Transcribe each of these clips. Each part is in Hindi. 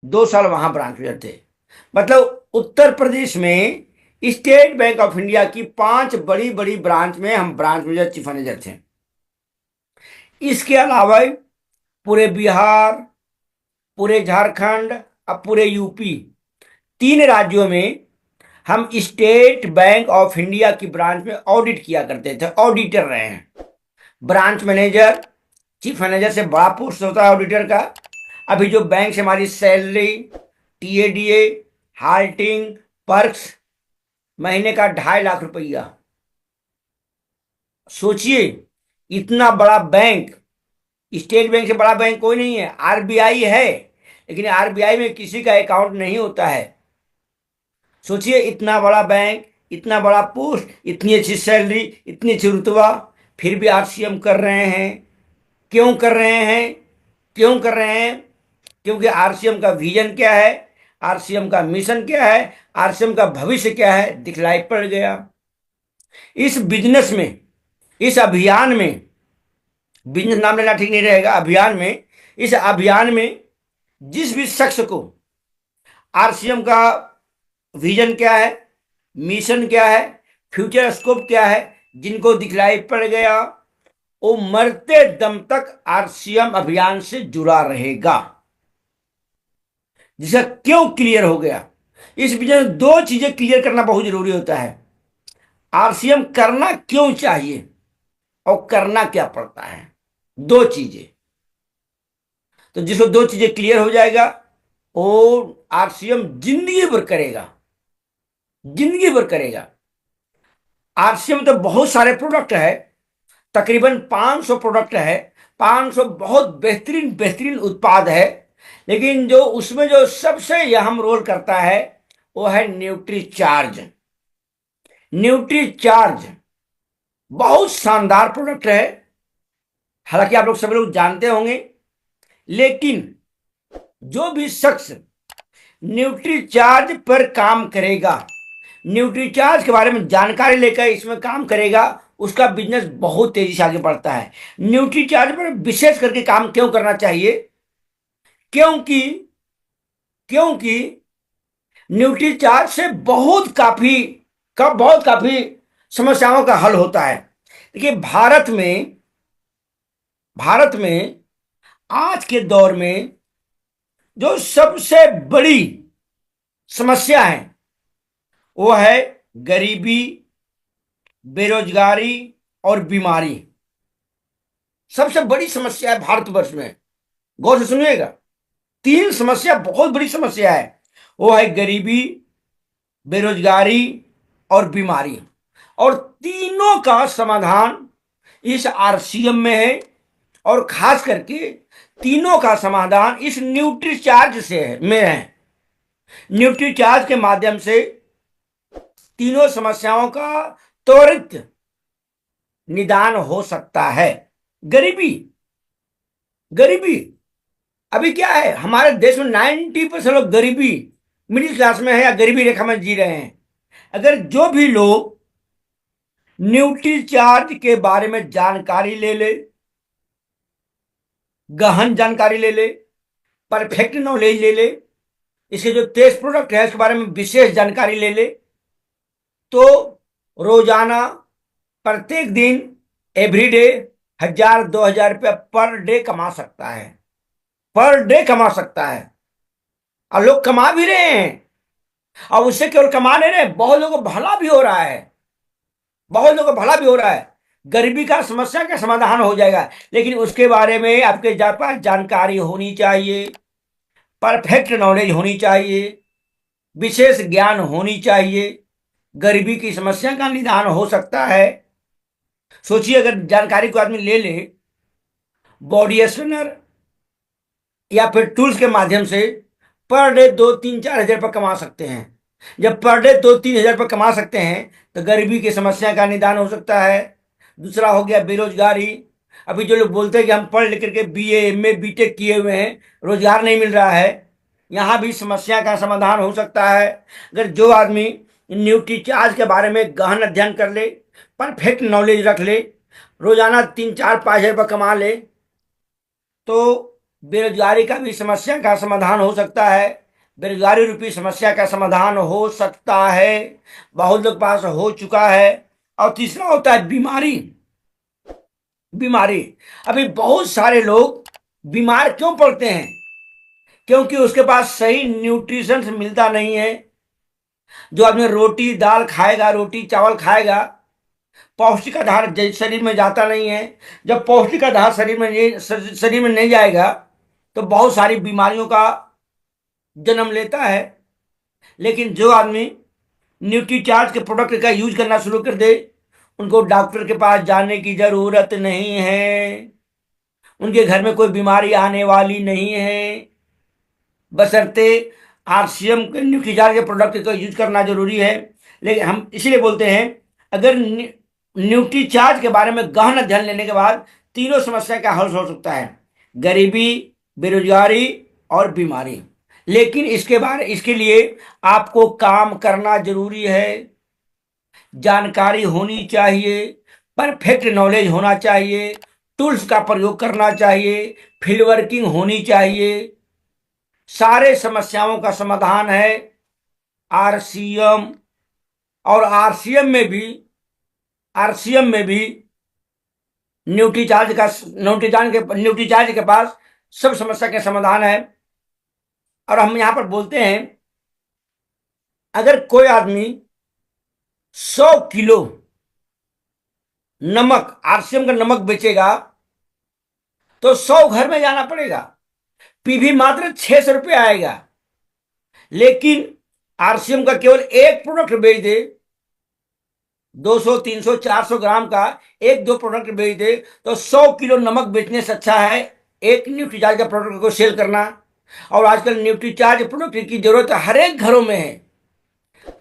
2 साल वहां ब्रांच मैनेजर थे। मतलब उत्तर प्रदेश में स्टेट बैंक ऑफ इंडिया की 5 बड़ी बड़ी ब्रांच में हम ब्रांच मैनेजर, चीफ मैनेजर थे। इसके अलावा पूरे बिहार, पूरे झारखंड, अब पूरे यूपी, 3 राज्यों में हम स्टेट बैंक ऑफ इंडिया की ब्रांच में ऑडिट किया करते थे, ऑडिटर रहे हैं। ब्रांच मैनेजर, चीफ मैनेजर से बड़ा पोस्ट होता है ऑडिटर का। अभी जो बैंक से हमारी सैलरी, टीएडीए, हाल्टिंग, पर्क्स, महीने का 2.5 लाख रुपया। सोचिए, इतना बड़ा बैंक, स्टेट बैंक से बड़ा बैंक कोई नहीं है। आरबीआई है, लेकिन आरबीआई में किसी का अकाउंट नहीं होता है। सोचिए, इतना बड़ा बैंक, इतना बड़ा पोस्ट, इतनी अच्छी सैलरी, इतनी अच्छी रुतबा, फिर भी आरसीएम कर रहे हैं। क्यों कर रहे हैं? क्यों कर रहे हैं? क्योंकि आरसीएम का विजन क्या है, आरसीएम का मिशन क्या है, आरसीएम का भविष्य क्या है, दिखलाई पड़ गया। इस बिजनेस में, इस अभियान में, बिजनेस नाम लेना ठीक नहीं रहेगा, अभियान में, इस अभियान में जिस भी शख्स को आरसीएम का विजन क्या है, मिशन क्या है, फ्यूचर स्कोप क्या है, जिनको दिखलाई पड़ गया, वो मरते दम तक आरसीएम अभियान से जुड़ा रहेगा। जिसका क्यों क्लियर हो गया, इस बिजनेस में 2 चीजें क्लियर करना बहुत जरूरी होता है। आरसीएम करना क्यों चाहिए और करना क्या पड़ता है, 2 चीजें। तो जिसको 2 चीजें क्लियर हो जाएगा, वो आरसीएम जिंदगी भर करेगा, जिंदगी भर करेगा। आरसीएम तो बहुत सारे प्रोडक्ट है, तकरीबन 500 प्रोडक्ट है, 500 बहुत बेहतरीन बेहतरीन उत्पाद है। लेकिन जो उसमें जो सबसे अहम रोल करता है वो है न्यूट्रीचार्ज। न्यूट्रीचार्ज बहुत शानदार प्रोडक्ट है, हालांकि आप लोग सब लोग जानते होंगे। लेकिन जो भी शख्स न्यूट्रीचार्ज पर काम करेगा, न्यूट्रीचार्ज के बारे में जानकारी लेकर इसमें काम करेगा, उसका बिजनेस बहुत तेजी से आगे बढ़ता है। न्यूट्रीचार्ज पर विशेष करके काम क्यों करना चाहिए? क्योंकि क्योंकि न्यूट्रीचार्ज से बहुत काफी समस्याओं का हल होता है। देखिए, भारत में आज के दौर में जो सबसे बड़ी समस्या है वो है गरीबी, बेरोजगारी और बीमारी। सबसे बड़ी समस्या है भारतवर्ष में, गौर से सुनिएगा। 3 समस्या बहुत बड़ी समस्या है, वो है गरीबी, बेरोजगारी और बीमारी। और तीनों का समाधान इस आरसीएम में है, और खास करके तीनों का समाधान इस न्यूट्रीचार्ज में है। न्यूट्रीचार्ज के माध्यम से तीनों समस्याओं का त्वरित निदान हो सकता है। गरीबी, गरीबी अभी क्या है, हमारे देश में 90% लोग गरीबी, मिडिल क्लास में है या गरीबी रेखा में जी रहे हैं। अगर जो भी लोग न्यूट्रीचार्ज के बारे में जानकारी ले ले, गहन जानकारी ले ले, परफेक्ट नॉलेज ले ले, इसके जो 23 प्रोडक्ट है उसके बारे में विशेष जानकारी ले ले, तो रोजाना, प्रत्येक दिन, एवरीडे 1,000-2,000 रुपया पर डे कमा सकता है। पर डे कमा सकता है, और लोग कमा भी रहे हैं। और उससे केवल कमा नहीं रहे, बहुत लोगों को भला भी हो रहा है, बहुत लोगों को भला भी हो रहा है। गरीबी का समस्या का समाधान हो जाएगा, लेकिन उसके बारे में आपके पास जानकारी होनी चाहिए, परफेक्ट नॉलेज होनी चाहिए, विशेष ज्ञान होनी चाहिए। गरीबी की समस्या का निदान हो सकता है। सोचिए, अगर जानकारी को आदमी ले ले, बॉडी स्कैनर या फिर टूल्स के माध्यम से पर डे 2-3-4 हज़ार रुपये कमा सकते हैं। जब पर डे 2-3 हज़ार रुपये कमा सकते हैं तो गरीबी की समस्या का निदान हो सकता है। दूसरा हो गया बेरोजगारी। अभी जो लोग बोलते हैं कि हम पढ़ लिख करके बीए, एमए, बीटेक किए हुए हैं, रोजगार नहीं मिल रहा है, यहाँ भी समस्या का समाधान हो सकता है। अगर जो आदमी न्यूट्रीचार्ज के बारे में गहन अध्ययन कर ले, परफेक्ट नॉलेज रख ले, रोजाना 3-4-5 हज़ार रुपये कमा ले, तो बेरोजगारी का भी समस्या का समाधान हो सकता है, बेरोजगारी रूपी समस्या का समाधान हो सकता है, बहुत लोग पास हो चुका है। और तीसरा होता है बीमारी। बीमारी, अभी बहुत सारे लोग बीमार क्यों पड़ते हैं? क्योंकि उसके पास सही न्यूट्रिशन मिलता नहीं है। जो आदमी रोटी दाल खाएगा, रोटी चावल खाएगा, पौष्टिक आधार शरीर में जाता नहीं है। जब पौष्टिक आधार शरीर में नहीं जाएगा तो बहुत सारी बीमारियों का जन्म लेता है। लेकिन जो आदमी न्यूट्रीचार्ज के प्रोडक्ट का यूज करना शुरू कर दे, उनको डॉक्टर के पास जाने की जरूरत नहीं है, उनके घर में कोई बीमारी आने वाली नहीं है। बशर्ते आरसीएम के न्यूट्रीचार्ज के प्रोडक्ट का यूज करना जरूरी है। लेकिन हम इसीलिए बोलते हैं, अगर न्यूट्रीचार्ज के बारे में गहन अध्ययन लेने के बाद तीनों समस्या का हल हो सकता है, गरीबी, बेरोजगारी और बीमारी। लेकिन इसके लिए आपको काम करना जरूरी है, जानकारी होनी चाहिए, परफेक्ट नॉलेज होना चाहिए, टूल्स का प्रयोग करना चाहिए, फील्ड वर्किंग होनी चाहिए। सारे समस्याओं का समाधान है आरसीएम। और आरसीएम में भी न्यूट्रीचार्ज के पास सब समस्या के समाधान है। और हम यहां पर बोलते हैं, अगर कोई आदमी 100 किलो नमक, आरसीएम का नमक बेचेगा तो 100 घर में जाना पड़ेगा, पीवी मात्र 600 रुपये आएगा। लेकिन आरसीएम का केवल एक प्रोडक्ट बेच दे, 200 300 400 ग्राम का एक दो प्रोडक्ट बेच दे, तो 100 किलो नमक बेचने से अच्छा है एक न्यूट्रीचार्ज का प्रोडक्ट को सेल करना। और आजकल न्यूट्रीचार्ज प्रोडक्ट की जरूरत हर एक घरों में है,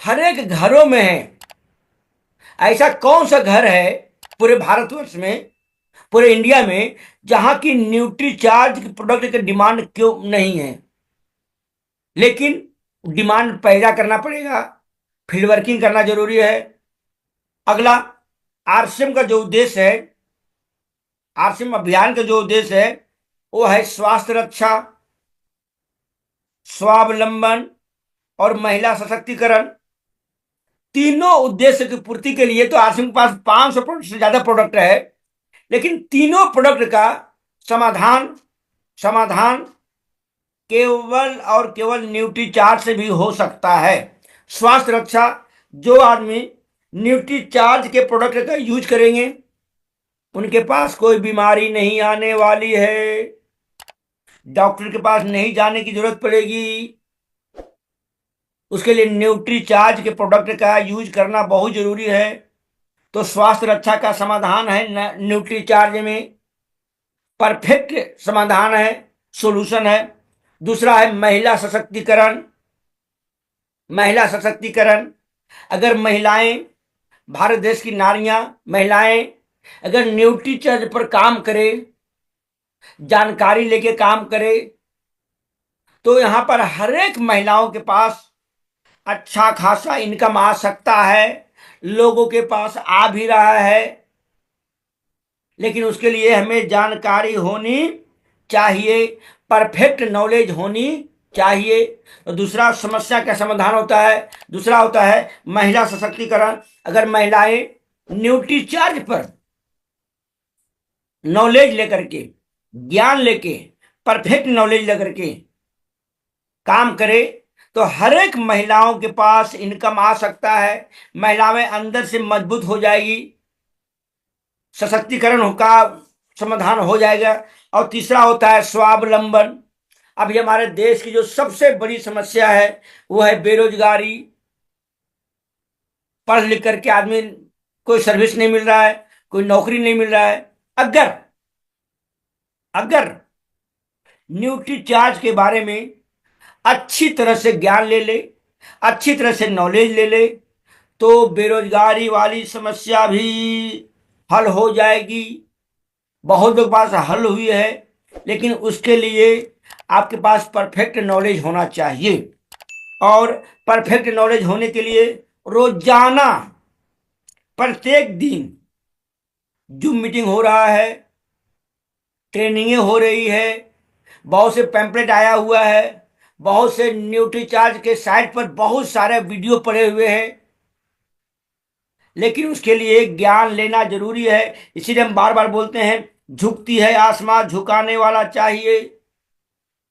हर एक घरों में है। ऐसा कौन सा घर है पूरे भारतवर्ष में, पूरे इंडिया में, जहां की न्यूट्रीचार्ज प्रोडक्ट की डिमांड क्यों नहीं है? लेकिन डिमांड पैदा करना पड़ेगा, फील्ड वर्किंग करना जरूरी है। अगला, आरसीएम का जो उद्देश्य है, आरसीएम अभियान का जो उद्देश्य है, वो है स्वास्थ्य रक्षा, स्वावलंबन और महिला सशक्तिकरण। तीनों उद्देश्य की पूर्ति के लिए तो आरसीएम के पास 500 प्रोडक्ट से ज्यादा प्रोडक्ट है। लेकिन तीनों प्रोडक्ट का समाधान केवल और केवल न्यूट्रीचार्ज से भी हो सकता है। स्वास्थ्य रक्षा, जो आदमी न्यूट्रीचार्ज के प्रोडक्ट का यूज करेंगे उनके पास कोई बीमारी नहीं आने वाली है, डॉक्टर के पास नहीं जाने की जरूरत पड़ेगी। उसके लिए न्यूट्रीचार्ज के प्रोडक्ट का यूज करना बहुत जरूरी है। तो स्वास्थ्य रक्षा का समाधान है न्यूट्रीचार्ज में, परफेक्ट समाधान है, सॉल्यूशन है। दूसरा है महिला सशक्तिकरण। महिला सशक्तिकरण, अगर महिलाएं, भारत देश की नारियां, महिलाएं अगर न्यूट्रीचार्ज पर काम करें, जानकारी लेके काम करें, तो यहां पर हर एक महिलाओं के पास अच्छा खासा इनकम आ सकता है, लोगों के पास आ भी रहा है। लेकिन उसके लिए हमें जानकारी होनी चाहिए, परफेक्ट नॉलेज होनी चाहिए। तो दूसरा समस्या का समाधान होता है, दूसरा होता है महिला सशक्तिकरण। अगर महिलाएं न्यूट्रीचार्ज पर नॉलेज लेकर के, ज्ञान लेके, परफेक्ट नॉलेज लेकर के काम करे, तो हर एक महिलाओं के पास इनकम आ सकता है, महिलाएं अंदर से मजबूत हो जाएगी, सशक्तिकरण का समाधान हो जाएगा। और तीसरा होता है स्वावलंबन। अभी हमारे देश की जो सबसे बड़ी समस्या है वो है बेरोजगारी। पढ़ लिख करके आदमी कोई सर्विस नहीं मिल रहा है, कोई नौकरी नहीं मिल रहा है। अगर न्यूट्रीचार्ज के बारे में अच्छी तरह से ज्ञान ले ले, अच्छी तरह से नॉलेज ले ले, तो बेरोजगारी वाली समस्या भी हल हो जाएगी। बहुत लोग पास हल हुई है, लेकिन उसके लिए आपके पास परफेक्ट नॉलेज होना चाहिए। और परफेक्ट नॉलेज होने के लिए रोजाना प्रत्येक दिन जूम मीटिंग हो रहा है, ट्रेनिंगें हो रही है, बहुत से पैम्पलेट आया हुआ है, बहुत से न्यूट्रीचार्ज के साइट पर बहुत सारे वीडियो पड़े हुए हैं, लेकिन उसके लिए ज्ञान लेना जरूरी है। इसीलिए हम बार बार बोलते हैं, झुकती है आसमां झुकाने वाला चाहिए,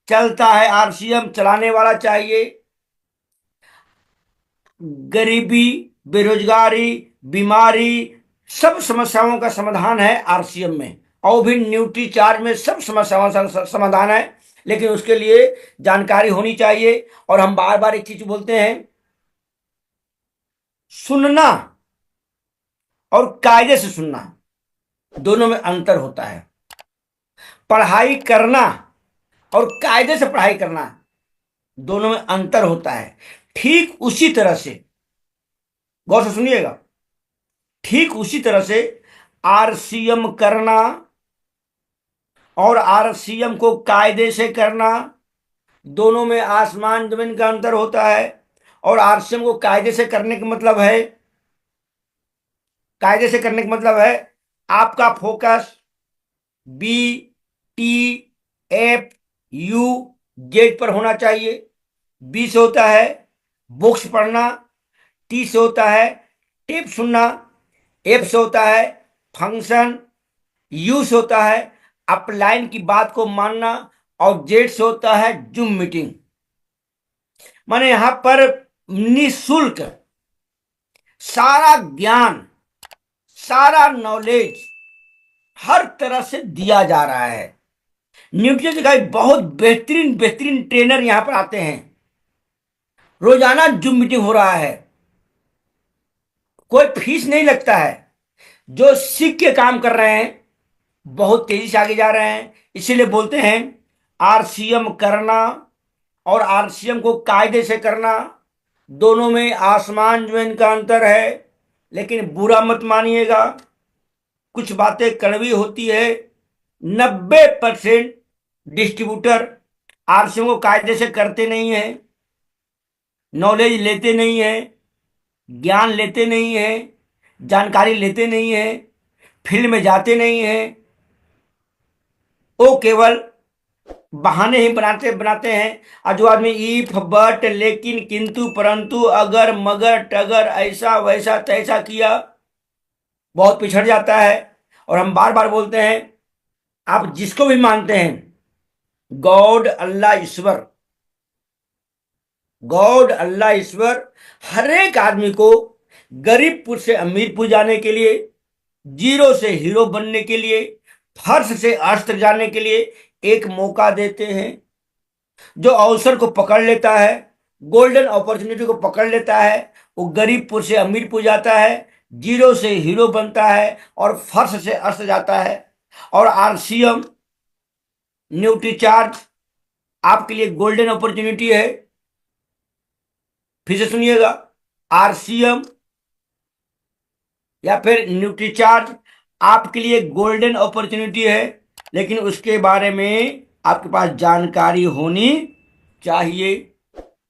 चलता है आरसीएम चलाने वाला चाहिए। गरीबी, बेरोजगारी, बीमारी, सब समस्याओं का समाधान है आरसीएम में, और भी न्यूट्री चार्ज में सब समस्याओं का समाधान है। लेकिन उसके लिए जानकारी होनी चाहिए। और हम बार बार एक चीज बोलते हैं, सुनना और कायदे से सुनना दोनों में अंतर होता है। पढ़ाई करना और कायदे से पढ़ाई करना दोनों में अंतर होता है। ठीक उसी तरह से, गौर से सुनिएगा, ठीक उसी तरह से आरसीएम करना और आरसीएम को कायदे से करना, दोनों में आसमान जमीन का अंतर होता है। और आरसीएम को कायदे से करने का मतलब है, कायदे से करने का मतलब है आपका focus B, T, F, U, Z पर होना चाहिए। बी से होता है बुक्स पढ़ना, टी से होता है टेप सुनना, एफ से होता है फंक्शन, यू से होता है अपलाइन की बात को मानना, और जेड से होता है जूम मीटिंग। माने यहां पर निशुल्क सारा ज्ञान, सारा नॉलेज हर तरह से दिया जा रहा है। न्यूट्रिशन का बहुत बेहतरीन बेहतरीन ट्रेनर यहां पर आते हैं। रोजाना जूम मीटिंग हो रहा है, कोई फीस नहीं लगता है। जो सीख के काम कर रहे हैं बहुत तेजी से आगे जा रहे हैं। इसीलिए बोलते हैं आरसीएम करना और आरसीएम को कायदे से करना, दोनों में आसमान जमीन का अंतर है। लेकिन बुरा मत मानिएगा, कुछ बातें कड़वी होती है। 90% डिस्ट्रीब्यूटर आरसीएम को कायदे से करते नहीं है, नॉलेज लेते नहीं है, ज्ञान लेते नहीं है, जानकारी लेते नहीं है, फील्ड में जाते नहीं है। वो केवल बहाने ही बनाते बनाते हैं। और जो आदमी इफ, बट, लेकिन, किंतु, परंतु, अगर, मगर, टगर, ऐसा वैसा तैसा किया, बहुत पिछड़ जाता है। और हम बार बार बोलते हैं, आप जिसको भी मानते हैं, गॉड, अल्लाह, ईश्वर, गॉड, अल्लाह, ईश्वर, हर एक आदमी को गरीबपुर से अमीरपुर जाने के लिए, जीरो से हीरो बनने के लिए, फर्श से अर्श तक जाने के लिए एक मौका देते हैं। जो अवसर को पकड़ लेता है, गोल्डन अपॉर्चुनिटी को पकड़ लेता है, वो गरीबपुर से अमीरपुर जाता है, जीरो से हीरो बनता है और फर्श से अर्श जाता है। और आरसीएम न्यूट्रीचार्ज आपके लिए गोल्डन अपॉर्चुनिटी है। फिर से सुनिएगा, आरसीएम या फिर न्यूट्रीचार्ज आपके लिए गोल्डन अपॉर्चुनिटी है। लेकिन उसके बारे में आपके पास जानकारी होनी चाहिए,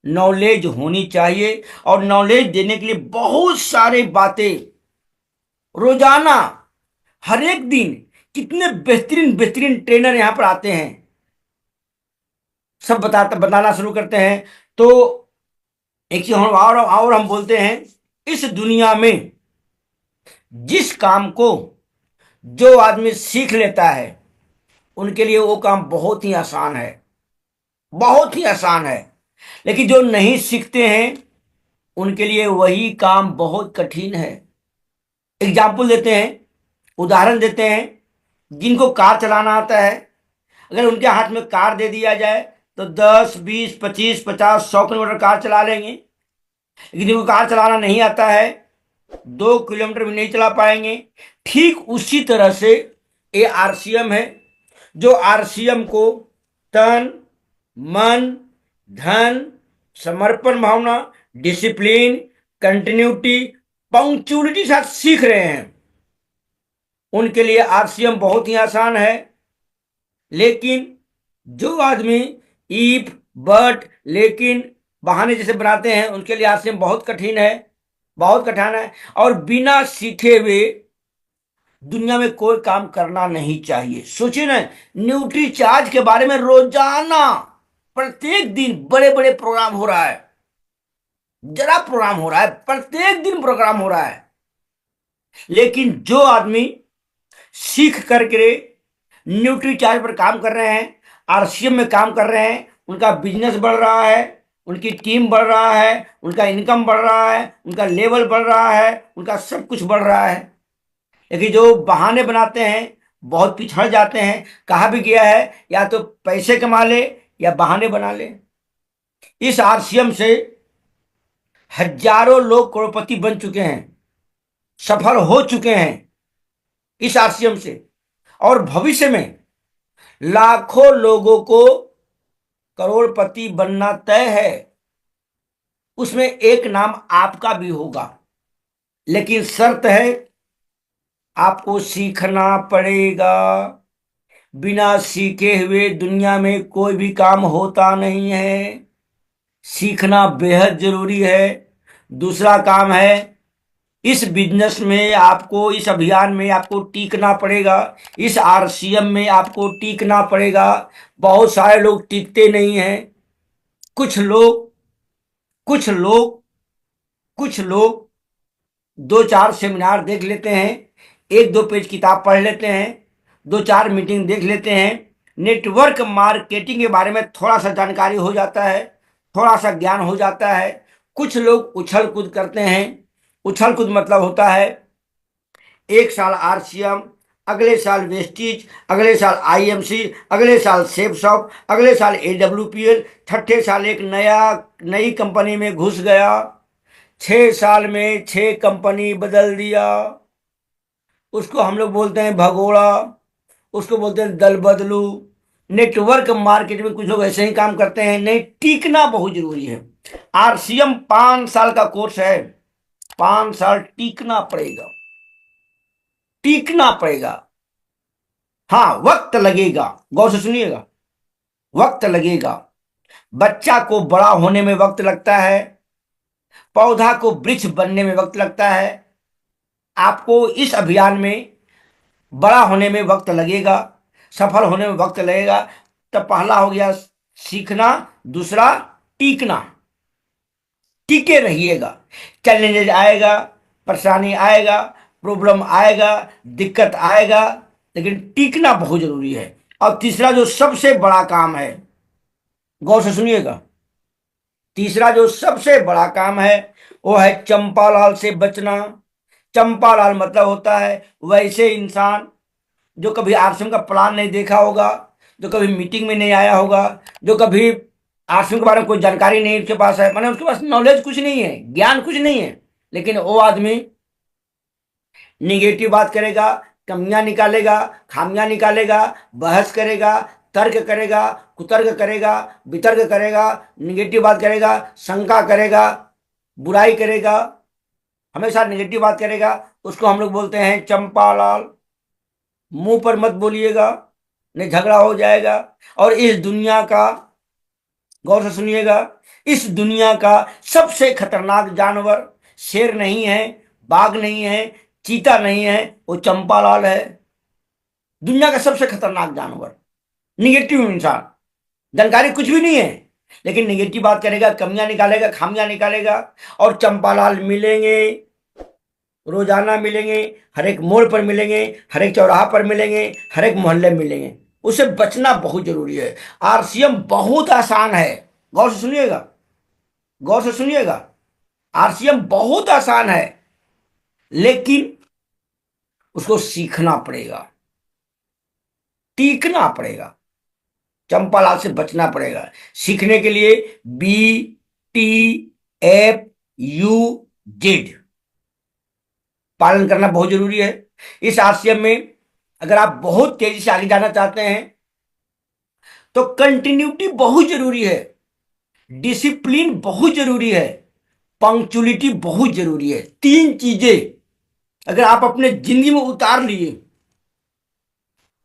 नॉलेज होनी चाहिए। और नॉलेज देने के लिए बहुत सारे बातें रोजाना, हर एक दिन कितने बेहतरीन बेहतरीन ट्रेनर यहां पर आते हैं, सब बताना शुरू करते हैं। तो एक चीज और हम बोलते हैं, इस दुनिया में जिस काम को जो आदमी सीख लेता है उनके लिए वो काम बहुत ही आसान है, बहुत ही आसान है। लेकिन जो नहीं सीखते हैं उनके लिए वही काम बहुत कठिन है। एग्जाम्पल देते हैं, उदाहरण देते हैं। जिनको कार चलाना आता है, अगर उनके हाथ में कार दे दिया जाए तो 10, 20, 25, 50, 100 किलोमीटर कार चला लेंगे। लेकिन जिनको कार चलाना नहीं आता है 2 किलोमीटर भी नहीं चला पाएंगे। ठीक उसी तरह से ये आरसीएम है, जो आरसीएम को तन, मन, धन, समर्पण भावना, डिसिप्लिन, कंटिन्यूटी, पंक्चुअलिटी साथ सीख रहे हैं, उनके लिए आरसीएम बहुत ही आसान है। लेकिन जो आदमी ईफ, बट, लेकिन बहाने जैसे बनाते हैं उनके लिए आरसीएम बहुत कठिन है, बहुत कठिन है। और बिना सीखे हुए दुनिया में कोई काम करना नहीं चाहिए। सोचिए ना, न्यूट्री चार्ज के बारे में रोजाना प्रत्येक दिन बड़े बड़े प्रोग्राम हो रहा है, जरा प्रोग्राम हो रहा है, प्रत्येक दिन प्रोग्राम हो रहा है। लेकिन जो आदमी सीख करके न्यूट्री चार्ज पर काम कर रहे हैं, आरसीएम में काम कर रहे हैं, उनका बिजनेस बढ़ रहा है, उनकी टीम बढ़ रहा है, उनका इनकम बढ़ रहा है, उनका लेवल बढ़ रहा है, उनका सब कुछ बढ़ रहा है। लेकिन जो बहाने बनाते हैं बहुत पिछड़ जाते हैं। कहा भी गया है, या तो पैसे कमा ले या बहाने बना ले। इस आरसीएम से हजारों लोग करोड़पति बन चुके हैं, सफल हो चुके हैं इस आरसीएम से, और भविष्य में लाखों लोगों को करोड़पति बनना तय है। उसमें एक नाम आपका भी होगा, लेकिन शर्त है आपको सीखना पड़ेगा। बिना सीखे हुए दुनिया में कोई भी काम होता नहीं है। सीखना बेहद जरूरी है। दूसरा काम है, इस बिजनेस में आपको, इस अभियान में आपको टिकना पड़ेगा, इस आरसीएम में आपको टिकना पड़ेगा। बहुत सारे लोग टिकते नहीं हैं। कुछ लोग कुछ लोग कुछ लोग दो चार सेमिनार देख लेते हैं, एक दो पेज किताब पढ़ लेते हैं, दो चार मीटिंग देख लेते हैं, नेटवर्क मार्केटिंग के बारे में थोड़ा सा जानकारी हो जाता है, थोड़ा सा ज्ञान हो जाता है। कुछ लोग उछल कूद करते हैं। उछल कूद मतलब होता है एक साल आरसीएम, अगले साल वेस्टीज, अगले साल आईएमसी, अगले साल सेफ शॉप, अगले साल एडब्ल्यूपीएल, छठे साल एक नई कंपनी में घुस गया, 6 साल में 6 कंपनी बदल दिया। उसको हम लोग बोलते हैं भगोड़ा, उसको बोलते हैं दल बदलू। नेटवर्क मार्केट में कुछ लोग ऐसे ही काम करते हैं। नहीं, टीकना बहुत जरूरी है। आरसीएम 5 साल का कोर्स है, 5 साल टीकना पड़ेगा, टीकना पड़ेगा। हाँ, वक्त लगेगा, गौर से सुनिएगा, वक्त लगेगा। बच्चा को बड़ा होने में वक्त लगता है, पौधा को वृक्ष बनने में वक्त लगता है। आपको इस अभियान में बड़ा होने में वक्त लगेगा, सफल होने में वक्त लगेगा। तो पहला हो गया सीखना, दूसरा टीकना। टीके रहिएगा। चैलेंजेस आएगा, परेशानी आएगा, प्रॉब्लम आएगा, दिक्कत आएगा, लेकिन टीकना बहुत जरूरी है। और तीसरा जो सबसे बड़ा काम है, गौर से सुनिएगा, तीसरा जो सबसे बड़ा काम है वो है चंपालाल से बचना। चंपालाल मतलब होता है वैसे इंसान जो कभी आश्रम का प्लान नहीं देखा होगा, जो कभी मीटिंग में नहीं आया होगा, जो कभी आश्रम के बारे में कोई जानकारी नहीं उसके पास है, माने उसके पास नॉलेज कुछ नहीं है, ज्ञान कुछ नहीं है, लेकिन वो आदमी निगेटिव बात करेगा, कमियां निकालेगा, खामियां निकालेगा, बहस करेगा, तर्क करेगा, कुतर्क करेगा, वितर्क करेगा, निगेटिव बात करेगा, शंका करेगा, बुराई करेगा, हमेशा निगेटिव बात करेगा। उसको हम लोग बोलते हैं चंपालाल। मुंह पर मत बोलिएगा, नहीं झगड़ा हो जाएगा। और इस दुनिया का, गौर से सुनिएगा, इस दुनिया का सबसे खतरनाक जानवर शेर नहीं है, बाघ नहीं है, चीता नहीं है, वो चंपालाल है। दुनिया का सबसे खतरनाक जानवर, निगेटिव इंसान, जानकारी कुछ भी नहीं है, लेकिन निगेटिव बात करेगा, कमियां निकालेगा, खामियां निकालेगा। और चंपालाल मिलेंगे, रोजाना मिलेंगे, हर एक मोड़ पर मिलेंगे, हर एक चौराहा पर मिलेंगे, हर एक मोहल्ले में मिलेंगे। उसे बचना बहुत जरूरी है। आरसीएम बहुत आसान है, गौर से सुनिएगा, गौर से सुनिएगा। आरसीएम बहुत आसान है, लेकिन उसको सीखना पड़ेगा, टीकना पड़ेगा, चंपालाल से बचना पड़ेगा। सीखने के लिए BTFUZ पालन करना बहुत जरूरी है। इस आरसीएम में अगर आप बहुत तेजी से आगे जाना चाहते हैं तो कंटिन्यूटी बहुत जरूरी है, डिसिप्लिन बहुत जरूरी है, पंक्चुअलिटी बहुत जरूरी है। 3 चीजें अगर आप अपने जिंदगी में उतार लिए,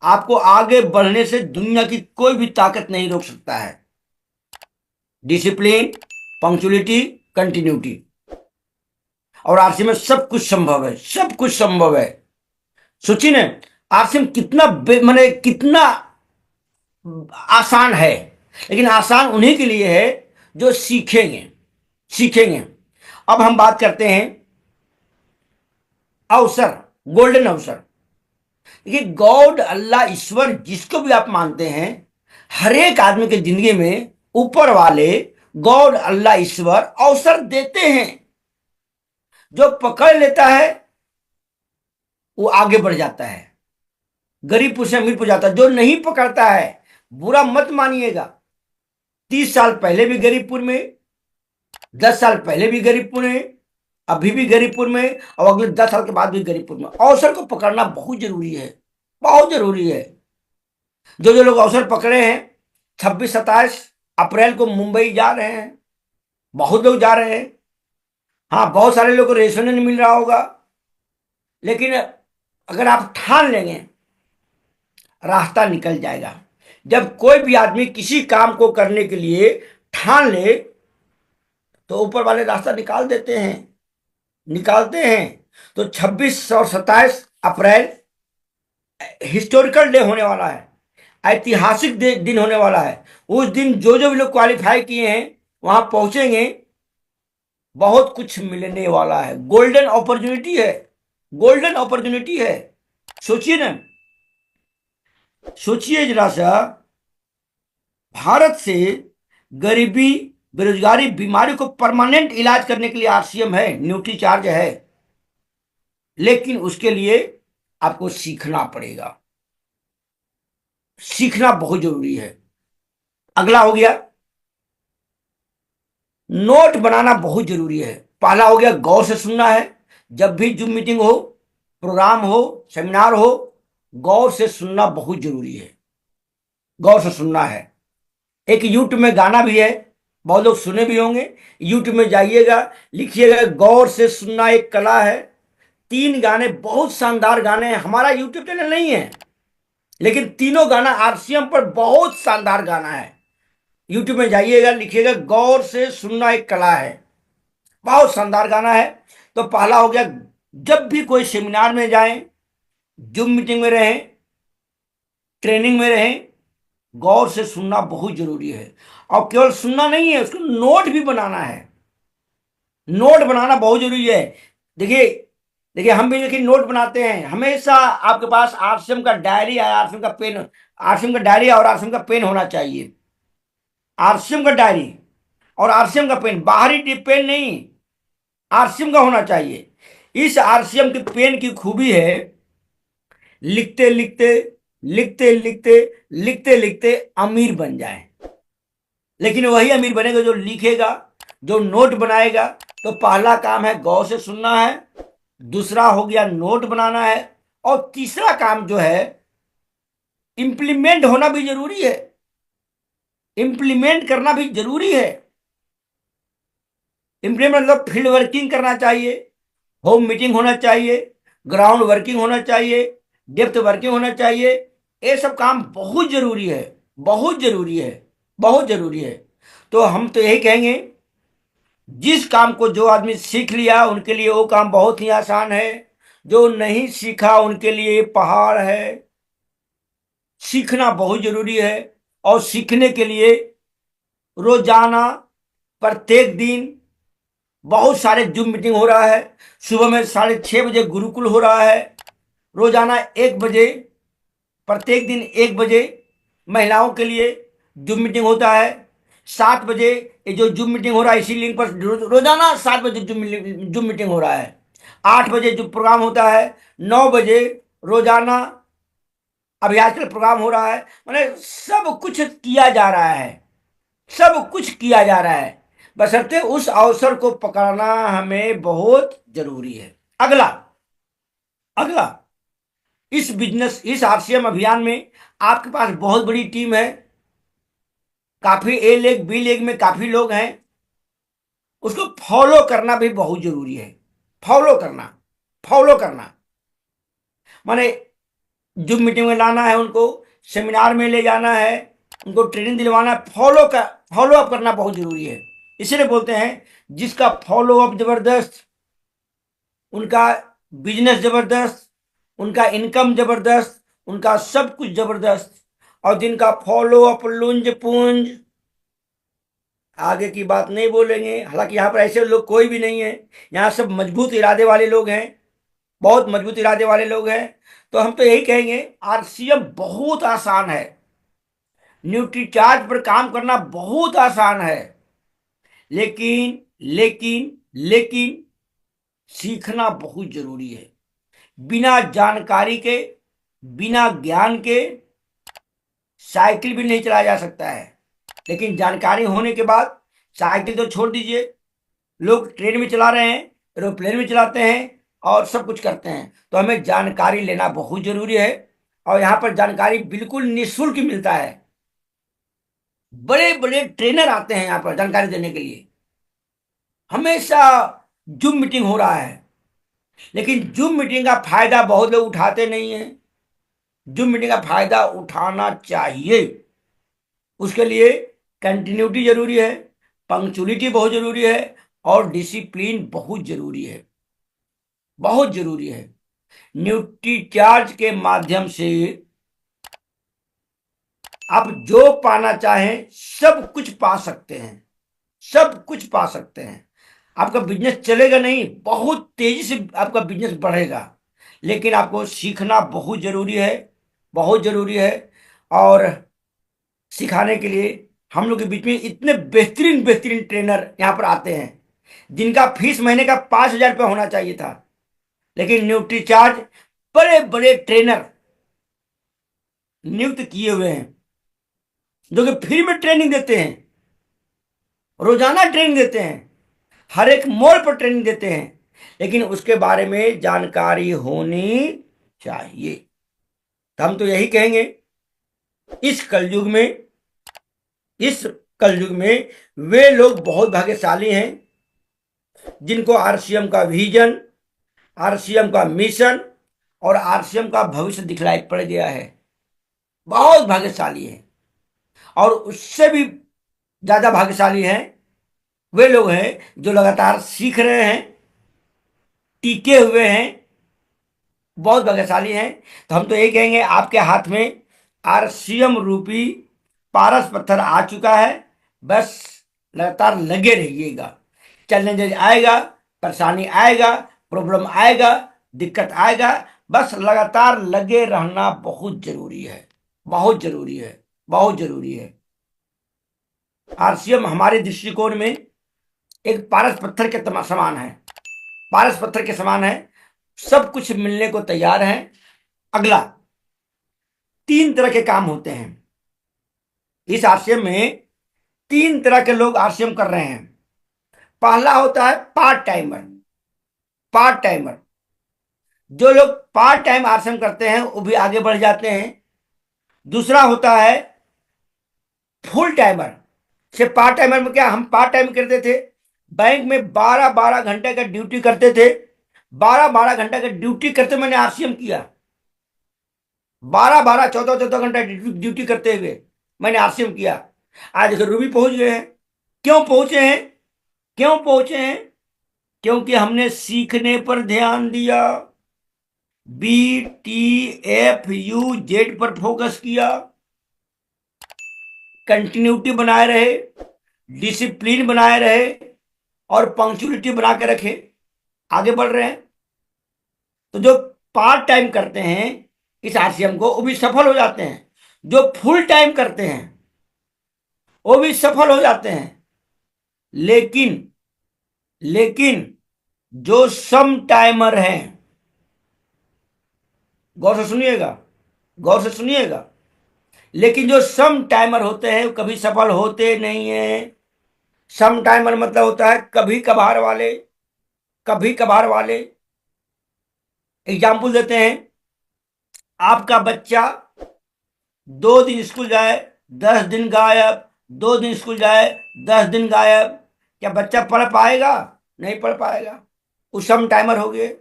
आपको आगे बढ़ने से दुनिया की कोई भी ताकत नहीं रोक सकता है। Discipline, punctuality, continuity. और आरसी में सब कुछ संभव है, सब कुछ संभव है। सोचिए ना, आरसीएम कितना माने कितना आसान है, लेकिन आसान उन्हीं के लिए है जो सीखेंगे। सीखेंगे। अब हम बात करते हैं अवसर, गोल्डन अवसर। देखिए, गॉड, अल्लाह, ईश्वर, जिसको भी आप मानते हैं, हर एक आदमी के जिंदगी में ऊपर वाले गॉड, अल्लाह, ईश्वर अवसर देते हैं। जो पकड़ लेता है वो आगे बढ़ जाता है, गरीबपुर से अमीरपुर जाता है। जो नहीं पकड़ता है, बुरा मत मानिएगा, 30 साल पहले भी गरीबपुर में, 10 साल पहले भी गरीबपुर में, अभी भी गरीबपुर में, और अगले 10 साल के बाद भी गरीबपुर में। अवसर को पकड़ना बहुत जरूरी है, बहुत जरूरी है। जो जो लोग अवसर पकड़े हैं, 26-27 अप्रैल को मुंबई जा रहे हैं, बहुत लोग जा रहे हैं। हाँ, बहुत सारे लोग को रेशनिंग नहीं मिल रहा होगा, लेकिन अगर आप ठान लेंगे, रास्ता निकल जाएगा। जब कोई भी आदमी किसी काम को करने के लिए ठान ले, तो ऊपर वाले रास्ता निकाल देते हैं, निकालते हैं। तो 26 और 27 अप्रैल हिस्टोरिकल डे होने वाला है, ऐतिहासिक दिन होने वाला है। उस दिन जो जो भी लोग क्वालिफाई किए हैं वहां पहुंचेंगे, बहुत कुछ मिलने वाला है। गोल्डन अपॉर्चुनिटी है, गोल्डन अपॉर्चुनिटी है। सोचिए ना, सोचिए जरा सा, भारत से गरीबी, बेरोजगारी, बीमारी को परमानेंट इलाज करने के लिए आरसीएम है, न्यूट्री चार्ज है, लेकिन उसके लिए आपको सीखना पड़ेगा। सीखना बहुत जरूरी है। अगला हो गया, नोट बनाना बहुत जरूरी है। पहला हो गया, गौर से सुनना है। जब भी जूम मीटिंग हो, प्रोग्राम हो, सेमिनार हो, गौर से सुनना बहुत जरूरी है, गौर से सुनना है। एक यूट्यूब में गाना भी है, बहुत लोग सुने भी होंगे, यूट्यूब में जाइएगा, लिखिएगा गौर से सुनना एक कला है। 3 गाने, बहुत शानदार गाने हैं। हमारा यूट्यूब चैनल नहीं है, लेकिन तीनों गाना आरसीएम पर बहुत शानदार गाना है। यूट्यूब में जाइएगा, लिखिएगा गौर से सुनना एक कला है, बहुत शानदार गाना है। तो पहला हो गया, जब भी कोई सेमिनार में जाएं, जूम मीटिंग में रहें, ट्रेनिंग में रहें, गौर से सुनना बहुत जरूरी है। और केवल सुनना नहीं है, उसको नोट भी बनाना है। नोट बनाना बहुत जरूरी है। देखिए, देखिए हम भी देखिए नोट बनाते हैं। हमेशा आपके पास आरसीएम का डायरी है, आरसीएम का पेन, आरसीएम का डायरी और आरसीएम का पेन होना चाहिए। आरसीएम का डायरी और आरसीएम का पेन, बाहरी पेन नहीं, आरसीएम का होना चाहिए। इस आरसीएम के पेन की खूबी है, लिखते लिखते लिखते लिखते लिखते लिखते अमीर बन जाए। लेकिन वही अमीर बनेगा जो लिखेगा, जो नोट बनाएगा। तो पहला काम है गौर से सुनना है, दूसरा हो गया नोट बनाना है, और तीसरा काम जो है इंप्लीमेंट होना भी जरूरी है, इंप्लीमेंट करना भी जरूरी है। इंप्लीमेंट मतलब फील्ड वर्किंग करना चाहिए, होम मीटिंग होना चाहिए, ग्राउंड वर्किंग होना चाहिए, डेप्थ वर्किंग होना चाहिए। ये सब काम बहुत जरूरी है, बहुत जरूरी है, बहुत जरूरी है। तो हम तो यही कहेंगे, जिस काम को जो आदमी सीख लिया उनके लिए वो काम बहुत ही आसान है, जो नहीं सीखा उनके लिए पहाड़ है। सीखना बहुत जरूरी है, और सीखने के लिए रोजाना, प्रत्येक दिन बहुत सारे जूम मीटिंग हो रहा है। सुबह में 6:30 बजे गुरुकुल हो रहा है, रोजाना 1 बजे, प्रत्येक दिन 1 बजे महिलाओं के लिए जूम मीटिंग होता है। 7 बजे ये जो जूम मीटिंग हो रहा है, इसी लिंक पर रोजाना 7 बजे जूम मीटिंग हो रहा है। 8 बजे जो प्रोग्राम होता है, 9 बजे रोजाना अभी आजकल प्रोग्राम हो रहा है। मैंने सब कुछ किया जा रहा है, सब कुछ किया जा रहा है, बशर्ते उस अवसर को पकड़ना हमें बहुत जरूरी है। अगला, अगला, इस बिजनेस, इस आरसीएम अभियान में आपके पास बहुत बड़ी टीम है, काफी ए लेग बी लेग में काफी लोग हैं। उसको फॉलो करना भी बहुत जरूरी है। फॉलो करना, फॉलो करना माने जूम मीटिंग में लाना है उनको, सेमिनार में ले जाना है, उनको ट्रेनिंग दिलवाना है। फॉलो अप करना बहुत जरूरी है। इसलिए बोलते हैं, जिसका फॉलो अप जबरदस्त, उनका बिजनेस जबरदस्त, उनका इनकम जबरदस्त, उनका सब कुछ जबरदस्त, और जिनका फॉलो अप लुंज पुंज, आगे की बात नहीं बोलेंगे। हालांकि यहाँ पर ऐसे लोग कोई भी नहीं है, यहाँ सब मजबूत इरादे वाले लोग हैं, बहुत मजबूत इरादे वाले लोग हैं। तो हम तो यही कहेंगे, आरसीएम बहुत आसान है, न्यूट्रीचार्ज पर काम करना बहुत आसान है, लेकिन लेकिन लेकिन सीखना बहुत जरूरी है। बिना जानकारी के, बिना ज्ञान के साइकिल भी नहीं चलाया जा सकता है। लेकिन जानकारी होने के बाद साइकिल तो छोड़ दीजिए, लोग ट्रेन में चला रहे हैं, एरोप्लेन में चलाते हैं और सब कुछ करते हैं। तो हमें जानकारी लेना बहुत जरूरी है, और यहाँ पर जानकारी बिल्कुल निःशुल्क मिलता है। बड़े बड़े ट्रेनर आते हैं यहाँ पर जानकारी देने के लिए, हमेशा जूम मीटिंग हो रहा है। लेकिन जूम मीटिंग का फायदा बहुत लोग उठाते नहीं है। जूम मीटिंग का फायदा उठाना चाहिए। उसके लिए कंटिन्यूटी जरूरी है, पंक्चुअलिटी बहुत जरूरी है, और डिसिप्लिन बहुत जरूरी है, बहुत जरूरी है। न्यूट्री चार्ज के माध्यम से आप जो पाना चाहें सब कुछ पा सकते हैं, सब कुछ पा सकते हैं। आपका बिजनेस चलेगा नहीं, बहुत तेजी से आपका बिजनेस बढ़ेगा, लेकिन आपको सीखना बहुत जरूरी है, बहुत जरूरी है। और सिखाने के लिए हम लोग के बीच में इतने बेहतरीन बेहतरीन ट्रेनर यहाँ पर आते हैं, जिनका फीस महीने का 5,000 रुपये होना चाहिए था, लेकिन न्यूट्री चार्ज बड़े बड़े ट्रेनर नियुक्त किए हुए हैं, जो कि फ्री में ट्रेनिंग देते हैं, रोजाना ट्रेनिंग देते हैं, हर एक मोड़ पर ट्रेनिंग देते हैं। लेकिन उसके बारे में जानकारी होनी चाहिए। तो हम तो यही कहेंगे, इस कलयुग में, इस कलयुग में वे लोग बहुत भाग्यशाली हैं जिनको आरसीएम का विजन, आरसीएम का मिशन और आरसीएम का भविष्य दिखलाई पड़ गया है। बहुत भाग्यशाली है। और उससे भी ज्यादा भाग्यशाली हैं वे लोग हैं जो लगातार सीख रहे हैं, टिके हुए हैं, बहुत भाग्यशाली हैं। तो हम तो यही कहेंगे, आपके हाथ में आरसीएम रूपी पारस पत्थर आ चुका है, बस लगातार लगे रहिएगा। चैलेंज आएगा, परेशानी आएगा, प्रॉब्लम आएगा, दिक्कत आएगा, बस लगातार लगे रहना बहुत जरूरी है, बहुत जरूरी है, बहुत जरूरी है। आरसीएम हमारे दृष्टिकोण में एक पारस पत्थर के समान है, पारस पत्थर के समान है, सब कुछ मिलने को तैयार है। अगला, 3 तरह के काम होते हैं इस आरसीएम में, 3 तरह के लोग आरसीएम कर रहे हैं। पहला होता है पार्ट टाइमर। पार्ट टाइमर, जो लोग पार्ट टाइम आरसीएम करते हैं वो भी आगे बढ़ जाते हैं। दूसरा होता है फुल टाइमर। से पार्ट टाइमर में क्या, हम पार्ट टाइम करते थे, बैंक में 12-12 घंटे का ड्यूटी करते थे, 12-12 घंटे का ड्यूटी करते मैंने आरसीएम किया, 12-12, 14-14 घंटा ड्यूटी करते हुए मैंने आरसीएम किया। आज देखो रूबी पहुंच गए हैं। क्यों पहुंचे हैं, क्यों पहुंचे हैं? क्योंकि हमने सीखने पर ध्यान दिया, BTFUZ पर फोकस किया, कंटिन्यूटी बनाए रहे, डिसिप्लिन बनाए रहे, और पंक्चुअलिटी बना के रखे, आगे बढ़ रहे हैं। तो जो पार्ट टाइम करते हैं इस आरसीएम को, वो भी सफल हो जाते हैं। जो फुल टाइम करते हैं वो भी सफल हो जाते हैं। लेकिन लेकिन जो सम टाइमर हैं, गौर से सुनिएगा, गौर से सुनिएगा, लेकिन जो सम टाइमर होते हैं वो कभी सफल होते नहीं है। सम टाइमर मतलब होता है कभी कभार वाले, कभी कभार वाले। एग्जाम्पल देते हैं, आपका बच्चा 2 दिन स्कूल जाए, 10 दिन गायब, 2 दिन स्कूल जाए, 10 दिन गायब, क्या बच्चा पढ़ पाएगा? नहीं पढ़ पाएगा, वो सम टाइमर हो गए।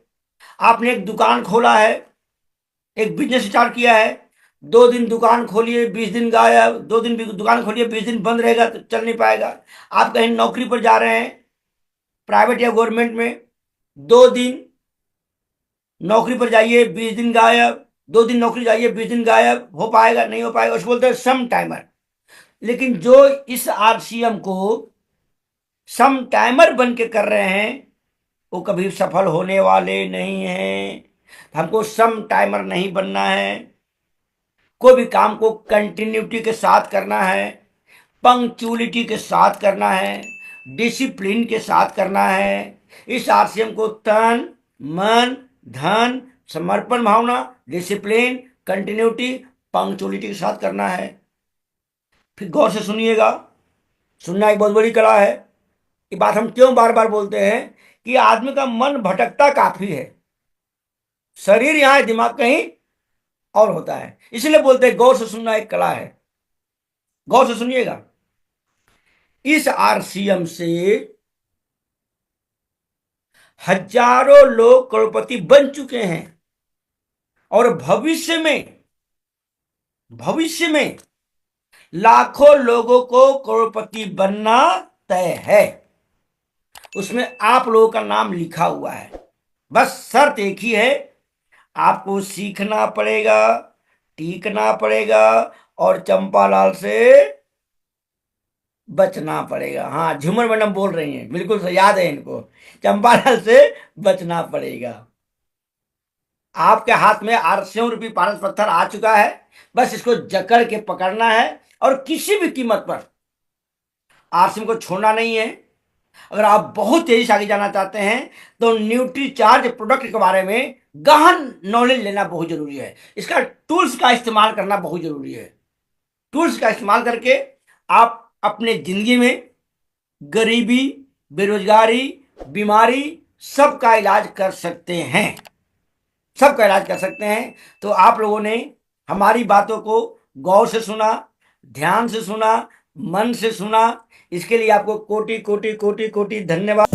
आपने एक दुकान खोला है, एक बिजनेस स्टार्ट किया है, 2 दिन दुकान खोलिए, 20 दिन गायब, 2 दिन भी दुकान खोलिए, 20 दिन बंद रहेगा तो चल नहीं पाएगा। आप कहीं नौकरी पर जा रहे हैं, प्राइवेट या गवर्नमेंट में, 2 दिन नौकरी पर जाइए 20 दिन गायब, 2 दिन नौकरी जाइए 20 दिन गायब, हो पाएगा नहीं हो पाएगा, उसको बोलते हैं सम टाइमर। लेकिन जो इस आरसीएम को सम टाइमर बन के कर रहे हैं वो कभी सफल होने वाले नहीं हैं। हमको सम टाइमर नहीं बनना है, कोई भी काम को कंटिन्यूटी के साथ करना है, पंक्चुअलिटी के साथ करना है, डिसिप्लिन के साथ करना है। इस आरसीएम को तन मन धन समर्पण भावना डिसिप्लिन कंटिन्यूटी पंक्चुअलिटी के साथ करना है। फिर गौर से सुनिएगा, सुनना एक बहुत बड़ी कला है। ये बात हम क्यों बार बार बोलते हैं कि आदमी का मन भटकता काफी है, शरीर यहां है दिमाग कहीं और होता है, इसलिए बोलते हैं गौर से सुनना एक कला है। गौर से सुनिएगा, इस आरसीएम से हजारों लोग करोड़पति बन चुके हैं और भविष्य में लाखों लोगों को करोड़पति बनना तय है। उसमें आप लोगों का नाम लिखा हुआ है। बस शर्त एक ही है, आपको सीखना पड़ेगा, टीकना पड़ेगा और चंपालाल से बचना पड़ेगा। हाँ, झूमर मैडम बोल रही हैं, बिल्कुल सही, याद है इनको, चंपालाल से बचना पड़ेगा। आपके हाथ में आरसियों रूपी पारस पत्थर आ चुका है, बस इसको जकड़ के पकड़ना है और किसी भी कीमत पर आरसीएम को छोड़ना नहीं है। अगर आप बहुत तेजी से आगे जाना चाहते हैं तो न्यूट्री चार्ज प्रोडक्ट के बारे में गहन नॉलेज लेना बहुत जरूरी है। इसका टूल्स का इस्तेमाल करना बहुत जरूरी है। टूल्स का इस्तेमाल करके आप अपने जिंदगी में गरीबी, बेरोजगारी, बीमारी सबका इलाज कर सकते हैं, सबका इलाज कर सकते हैं। तो आप लोगों ने हमारी बातों को गौर से सुना, ध्यान से सुना, मन से सुना, इसके लिए आपको कोटि कोटि कोटि कोटि धन्यवाद।